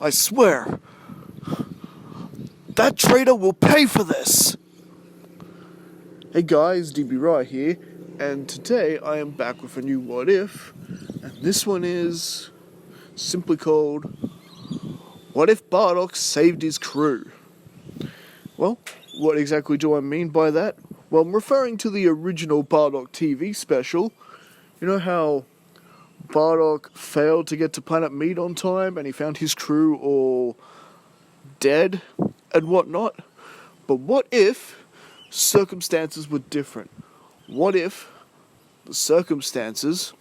I swear. That traitor will pay for this! Hey guys, DB Right here, and today I am back with a new What If, and this one is simply called What If Bardock Saved His Crew? Well, what exactly do I mean by that? Well, I'm referring to the original Bardock TV special. You know how Bardock failed to get to Planet Meat on time and he found his crew all dead and whatnot? But what if circumstances were different? What if the circumstances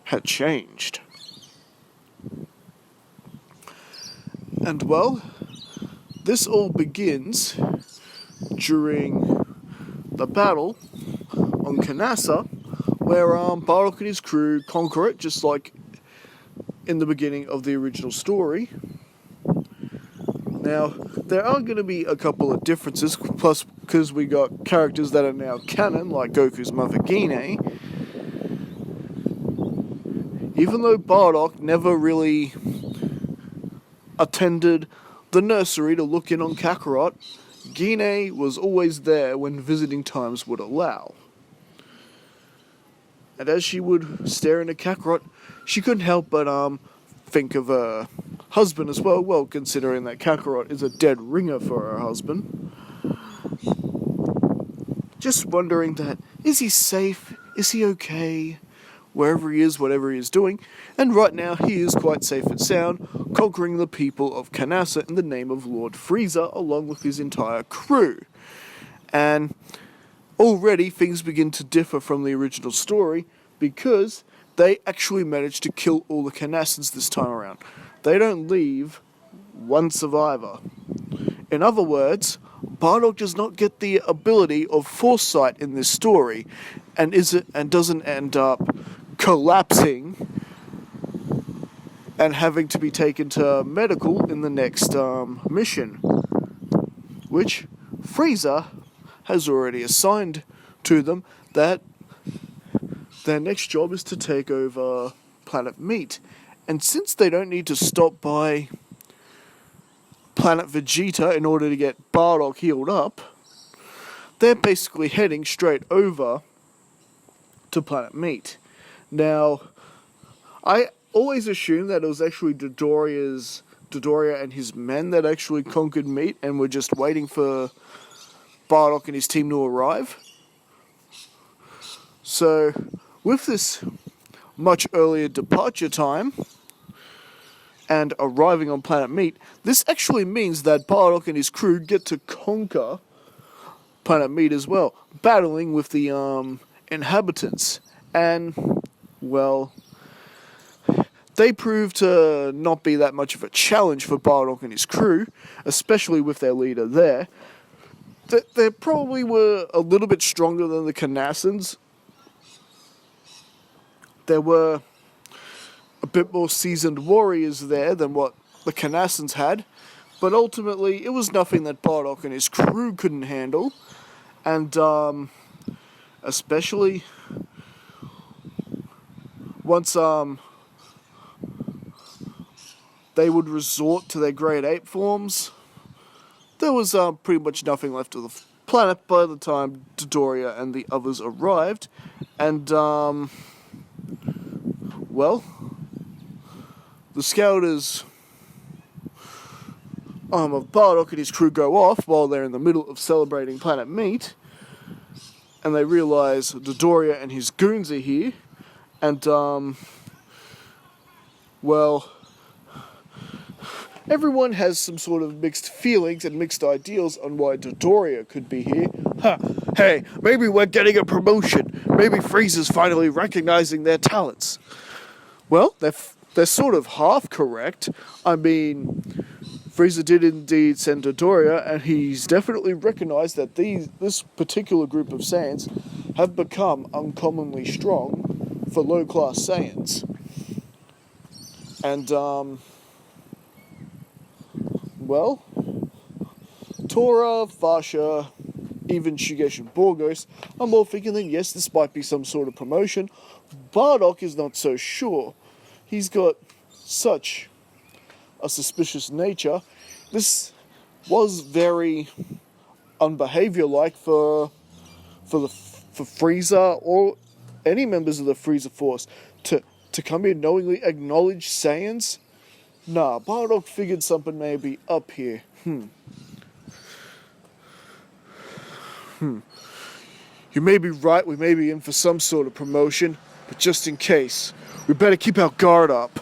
had changed? And well, this all begins during the battle on Kanassa, where Bardock and his crew conquer it, just like in the beginning of the original story. Now, there are going to be a couple of differences, plus because we got characters that are now canon, like Goku's mother Gine. Even though Bardock never really attended the nursery to look in on Kakarot, Gine was always there when visiting times would allow. And as she would stare into Kakarot, she couldn't help but think of her husband as well, considering that Kakarot is a dead ringer for her husband. Just wondering that, is he safe? Is he okay? Wherever he is, whatever he is doing. And right now, he is quite safe and sound, conquering the people of Kanassa in the name of Lord Frieza, along with his entire crew. And already things begin to differ from the original story, because they actually managed to kill all the Kanassans this time around. They don't leave one survivor. In other words, Bardock does not get the ability of foresight in this story, and doesn't end up collapsing and having to be taken to medical in the next mission, which Frieza has already assigned to them, that their next job is to take over Planet Meat. And since they don't need to stop by Planet Vegeta in order to get Bardock healed up, they're basically heading straight over to Planet Meat. Now, I always assumed that it was actually Dodoria and his men that actually conquered Meat and were just waiting for Bardock and his team to arrive. So, with this much earlier departure time and arriving on Planet Meat, this actually means that Bardock and his crew get to conquer Planet Meat as well, battling with the inhabitants. And, well, they prove to not be that much of a challenge for Bardock and his crew, especially with their leader there. They probably were a little bit stronger than the Kanassans. There were a bit more seasoned warriors there than what the Kanassans had, but ultimately it was nothing that Bardock and his crew couldn't handle, and especially once they would resort to their grade 8 forms, there was pretty much nothing left of the planet by the time Dodoria and the others arrived, and well, the scouters of Bardock and his crew go off while they're in the middle of celebrating Planet Meat, and they realise Dodoria and his goons are here, and well, everyone has some sort of mixed feelings and mixed ideals on why Dodoria could be here. Hey, maybe we're getting a promotion. Maybe Frieza's finally recognizing their talents. Well, they're sort of half correct. I mean, Frieza did indeed send Dodoria, and he's definitely recognized that this particular group of Saiyans have become uncommonly strong for low-class Saiyans. And, well, Tora, Fasha, even Shigesh Borgos are more thinking that yes, this might be some sort of promotion. Bardock is not so sure. He's got such a suspicious nature. This was very unbehaviour-like for Frieza or any members of the Frieza Force to come here knowingly acknowledge Saiyans. Nah, Bardock figured something may be up here. You may be right, we may be in for some sort of promotion, but just in case, we better keep our guard up.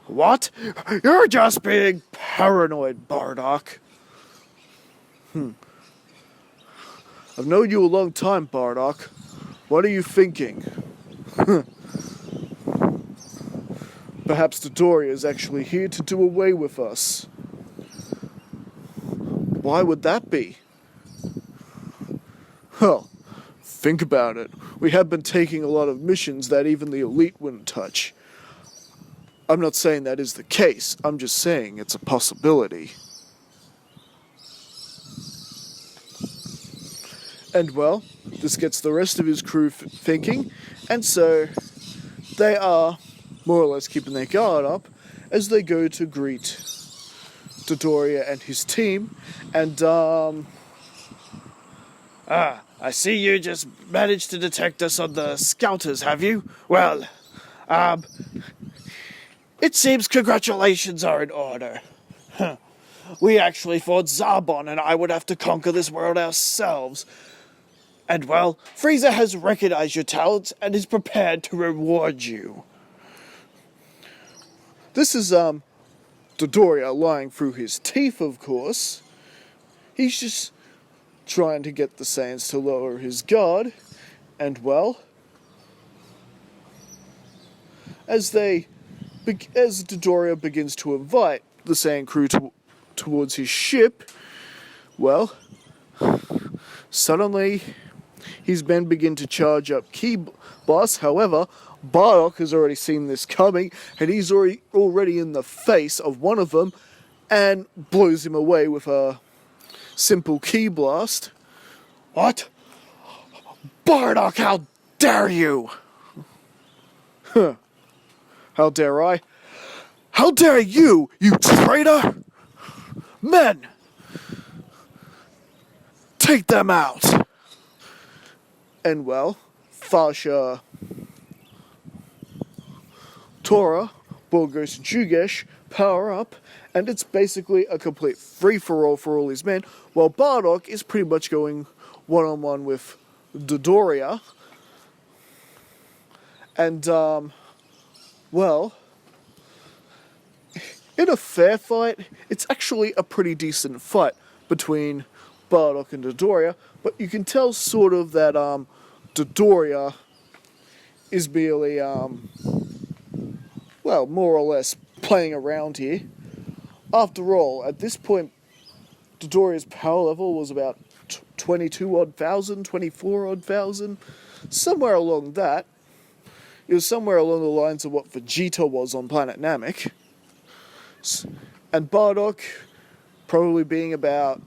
What? You're just being paranoid, Bardock. I've known you a long time, Bardock. What are you thinking? Perhaps Dodoria is actually here to do away with us. Why would that be? Well, think about it. We have been taking a lot of missions that even the elite wouldn't touch. I'm not saying that is the case. I'm just saying it's a possibility. And well, this gets the rest of his crew thinking, and so they are more or less keeping their guard up as they go to greet Dodoria and his team. And I see you just managed to detect us on the scouters, have you? Well, it seems congratulations are in order. We actually thought Zarbon and I would have to conquer this world ourselves. And well, Frieza has recognized your talents and is prepared to reward you. This is, Dodoria lying through his teeth, of course. He's just trying to get the Saiyans to lower his guard. And well, as Dodoria begins to invite the Saiyan crew towards his ship, well, suddenly his men begin to charge up Ki Blasts. However, Bardock has already seen this coming, and he's already in the face of one of them and blows him away with a simple Ki Blast. What? Bardock, how dare you? How dare I? How dare you, you traitor? Men! Take them out! And well, Fasha, Tora, Bulgos, and Shugesh power up, and it's basically a complete free-for-all for all his men, while Bardock is pretty much going one-on-one with Dodoria. And, well, in a fair fight, it's actually a pretty decent fight between Bardock and Dodoria, but you can tell sort of that Dodoria is merely, well, more or less playing around here. After all, at this point, Dodoria's power level was about 22-odd thousand, 24-odd thousand, somewhere along that. It was somewhere along the lines of what Vegeta was on planet Namek. And Bardock probably being about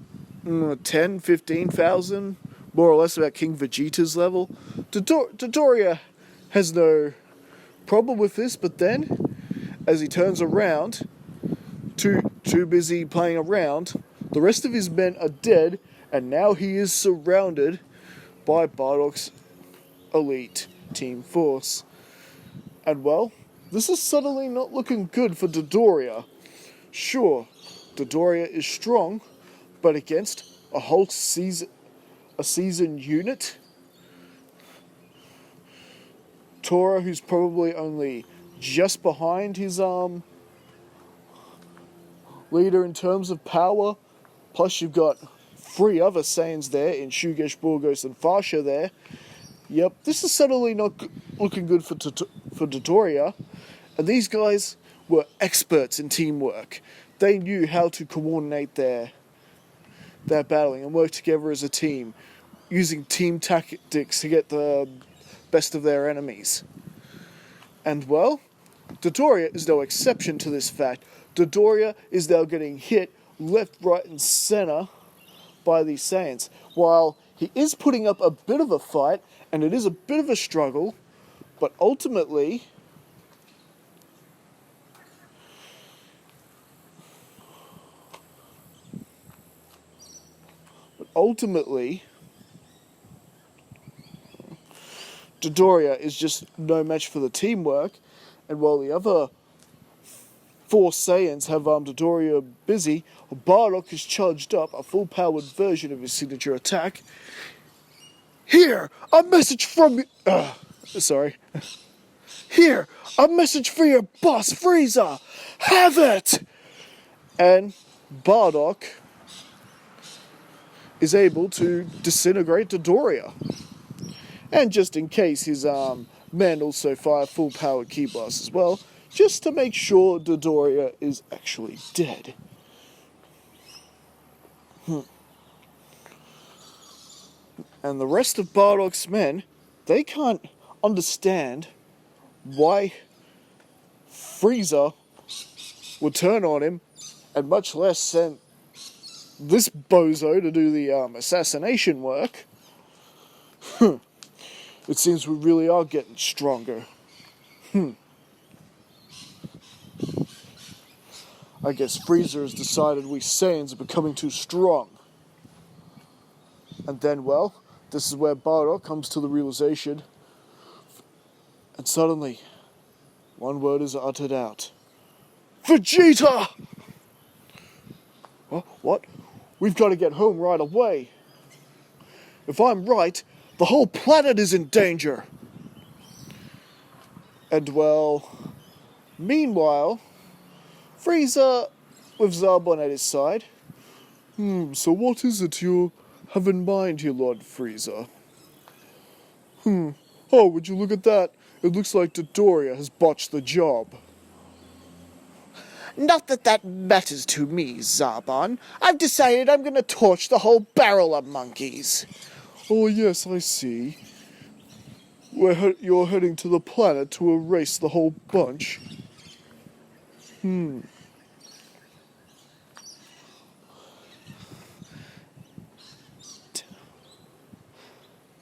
10, 15,000, more or less about King Vegeta's level. Dodoria has no problem with this, but then, as he turns around, too busy playing around, the rest of his men are dead, and now he is surrounded by Bardock's elite team force. And well, this is suddenly not looking good for Dodoria. Sure, Dodoria is strong, but against a whole seasoned unit, Tora, who's probably only just behind his leader in terms of power, plus you've got 3 other Saiyans there in Shugesh, Bulgos, and Fasha there. Yep, this is suddenly not looking good for Dodoria, and these guys were experts in teamwork. They knew how to coordinate their battling and work together as a team, using team tactics to get the best of their enemies. And well, Dodoria is no exception to this fact. Dodoria is now getting hit left, right, and center by these Saiyans. While he is putting up a bit of a fight, and it is a bit of a struggle, but ultimately ultimately, Dodoria is just no match for the teamwork, and while the other four Saiyans have Dodoria busy, Bardock has charged up a full-powered version of his signature attack. Here, a message from you. Sorry. Here, a message for your boss, Frieza. Have it. And Bardock is able to disintegrate Dodoria. And just in case his men also fire full-powered ki blasts as well, just to make sure Dodoria is actually dead. And the rest of Bardock's men, they can't understand why Frieza would turn on him, and much less send this bozo to do the assassination work. It seems we really are getting stronger. I guess Frieza has decided we Saiyans are becoming too strong. And then, well, this is where Bardock comes to the realization, and suddenly, one word is uttered out. Vegeta! Oh, what? We've got to get home right away. If I'm right, the whole planet is in danger. And well, meanwhile, Frieza with Zarbon at his side. So what is it you have in mind here, Lord Frieza? Oh, would you look at that? It looks like Dodoria has botched the job. Not that that matters to me, Zarbon. I've decided I'm gonna torch the whole barrel of monkeys. Oh yes, I see. You're heading to the planet to erase the whole bunch.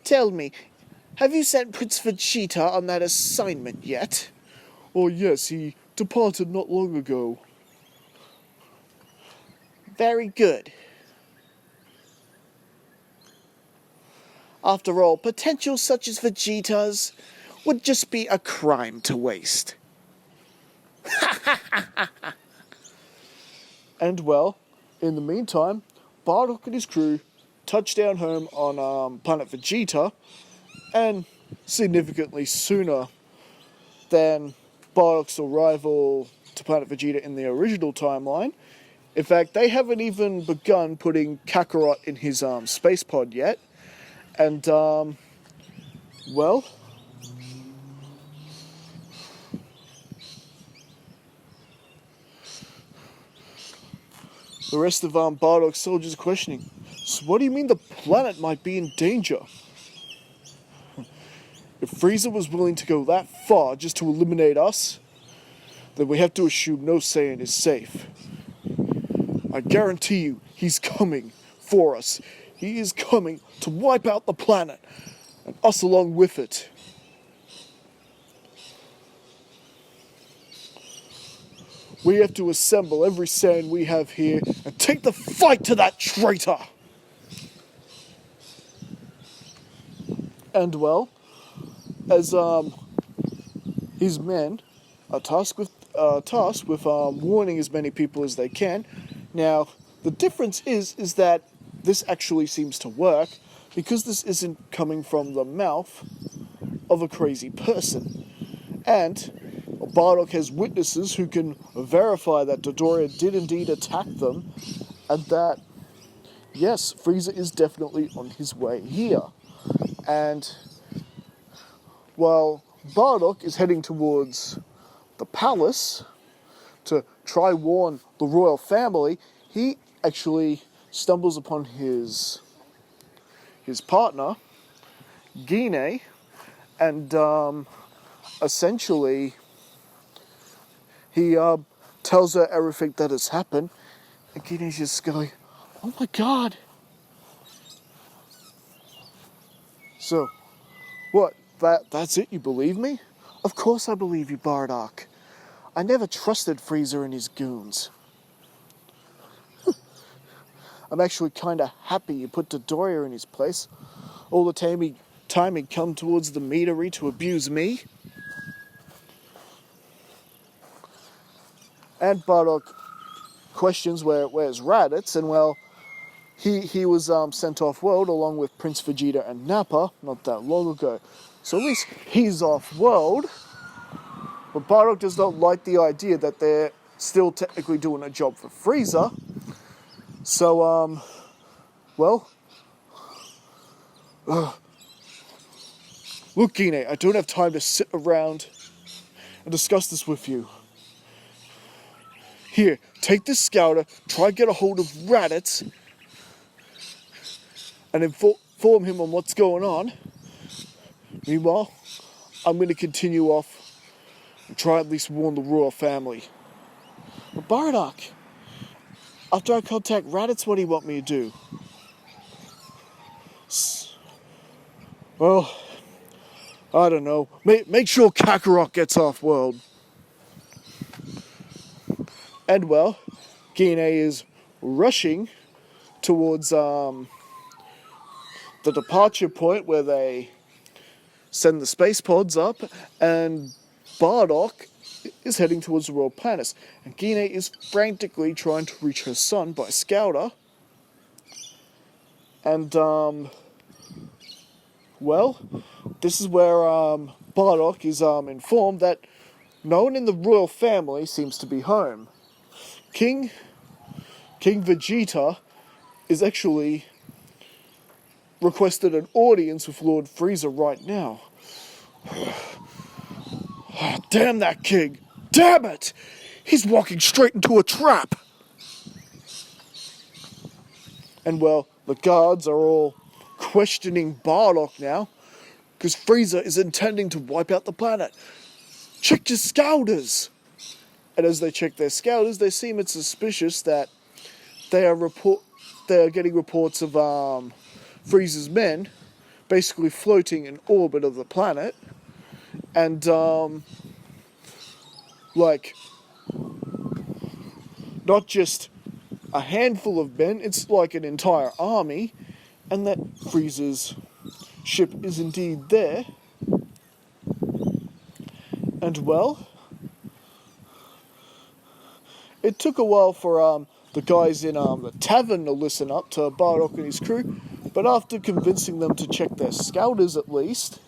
Tell me, have you sent Prince Vegeta on that assignment yet? Oh yes, he departed not long ago. Very good. After all, potential such as Vegeta's would just be a crime to waste. And well, in the meantime, Bardock and his crew touch down home on planet Vegeta, and significantly sooner than Bardock's arrival to planet Vegeta in the original timeline. In fact, they haven't even begun putting Kakarot in his space pod yet. And, well, the rest of Bardock's soldiers are questioning, so what do you mean the planet might be in danger? If Frieza was willing to go that far just to eliminate us, then we have to assume no Saiyan is safe. I guarantee you, he's coming for us. He is coming to wipe out the planet, and us along with it. We have to assemble every Saiyan we have here and take the fight to that traitor! And well, as his men are tasked with warning as many people as they can. Now, the difference is that this actually seems to work, because this isn't coming from the mouth of a crazy person. And Bardock has witnesses who can verify that Dodoria did indeed attack them, and that, yes, Frieza is definitely on his way here. And while Bardock is heading towards the palace to try warn the royal family, he actually stumbles upon his partner, Gine, and essentially he tells her everything that has happened, and Gine's just going, oh my god. So, what, that's it, you believe me? Of course I believe you, Bardock. I never trusted Frieza and his goons. I'm actually kind of happy you put Dodoria in his place. All the time he'd come towards the meadery to abuse me. And Bardock questions where's Raditz, and well, he was sent off world along with Prince Vegeta and Nappa not that long ago. So at least he's off world. But Bardock does not like the idea that they're still technically doing a job for Frieza. So, well... Look, Gine, I don't have time to sit around and discuss this with you. Here, take this scouter, try to get a hold of Raditz, and inform him on what's going on. Meanwhile, I'm going to continue off and try at least warn the royal family. But Bardock, after I contact Raditz, what do you want me to do? Well, I don't know. Make sure Kakarot gets off world. And well, Gine is rushing towards the departure point where they send the space pods up, and Bardock is heading towards the royal planets. And Gine is frantically trying to reach her son by scouter. And well, this is where Bardock is informed that no one in the royal family seems to be home. King Vegeta is actually requested an audience with Lord Frieza right now. Damn that king! Damn it! He's walking straight into a trap! And well, the guards are all questioning Bardock now, because Frieza is intending to wipe out the planet. Check your scouters! And as they check their scouters, they seem it's suspicious that they are getting reports of Frieza's men basically floating in orbit of the planet, and like not just a handful of men, it's like an entire army, and that Frieza's ship is indeed there. And well, it took a while for the guys in the tavern to listen up to Bardock and his crew, but after convincing them to check their scouters at least,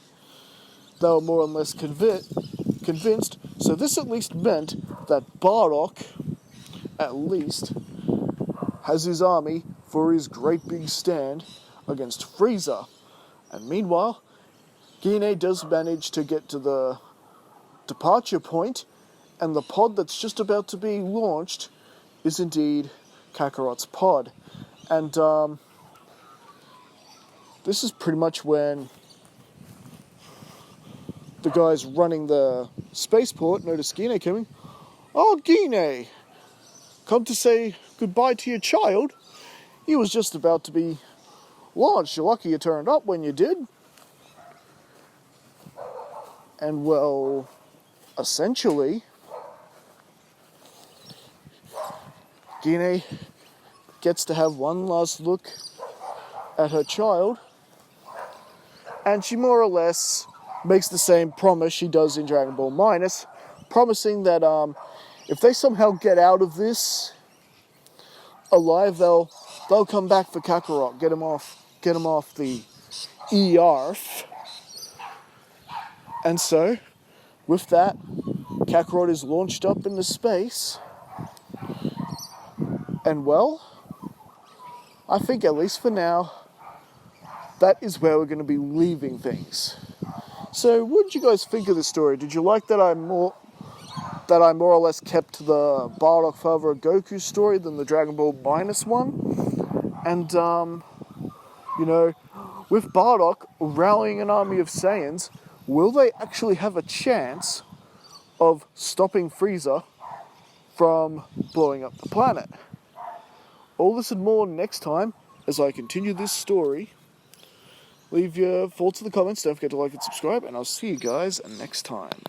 they were more or less convinced. So this at least meant that Bardock, at least, has his army for his great big stand against Frieza. And meanwhile, Gine does manage to get to the departure point, and the pod that's just about to be launched is indeed Kakarot's pod. And this is pretty much when the guys running the spaceport notice Gine coming. Oh, Gine! Come to say goodbye to your child? He was just about to be launched. You're lucky you turned up when you did. And well, essentially, Gine gets to have one last look at her child, and she more or less makes the same promise she does in Dragon Ball Minus, promising that if they somehow get out of this alive, they'll come back for Kakarot, get him off the EARF. And so, with that, Kakarot is launched up into space. And well, I think at least for now, that is where we're going to be leaving things. So, what did you guys think of the story? Did you like that I more or less kept to the Bardock Father of Goku story than the Dragon Ball Minus one? And, with Bardock rallying an army of Saiyans, will they actually have a chance of stopping Frieza from blowing up the planet? All this and more next time as I continue this story. Leave your thoughts in the comments, don't forget to like and subscribe, and I'll see you guys next time.